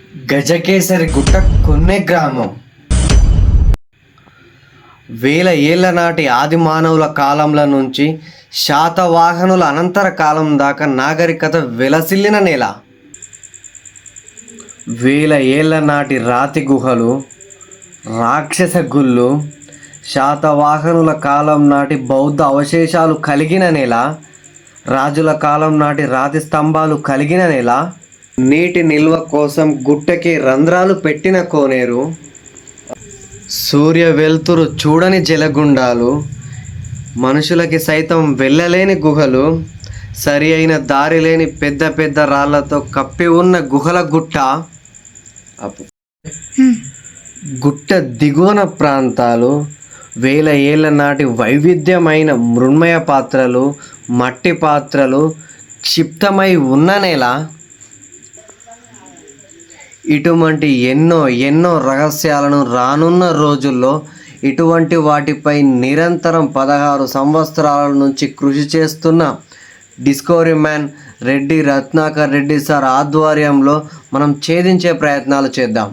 గజకేసరి గుట్ట కొన్నే గ్రామం వేల ఏళ్ల నాటి ఆది మానవుల కాలంలో నుంచి శాతవాహనుల అనంతర కాలం దాకా నాగరికత వెలసిల్లిన నేల. వేల ఏళ్ల నాటి రాతి గుహలు, రాక్షస గుళ్ళు, శాతవాహనుల కాలం నాటి బౌద్ధ అవశేషాలు కలిగిన నేల, రాజుల కాలం నాటి రాతి స్తంభాలు కలిగిన నేల, నీటి నిల్వ కోసం గుట్టకి రంధ్రాలు పెట్టిన కోనేరు, సూర్య వెలుతురు చూడని జలగుండాలు, మనుషులకి సైతం వెళ్ళలేని గుహలు, సరి అయిన దారి లేని పెద్ద పెద్ద రాళ్లతో కప్పి ఉన్న గుహల గుట్ట, గుట్ట దిగువన ప్రాంతాలు, వేల ఏళ్ల నాటి వైవిధ్యమైన మృణ్మయ పాత్రలు, మట్టి పాత్రలు క్షిప్తమై ఉన్న నేల. ఇటువంటి ఎన్నో రహస్యాలను రానున్న రోజుల్లో ఇటువంటి వాటిపై నిరంతరం 16 సంవత్సరాల నుంచి కృషి చేస్తున్న discovery man Reddy Ratnakar Reddy sir ఆధ్వర్యంలో మనం ఛేదించే ప్రయత్నాలు చేద్దాం.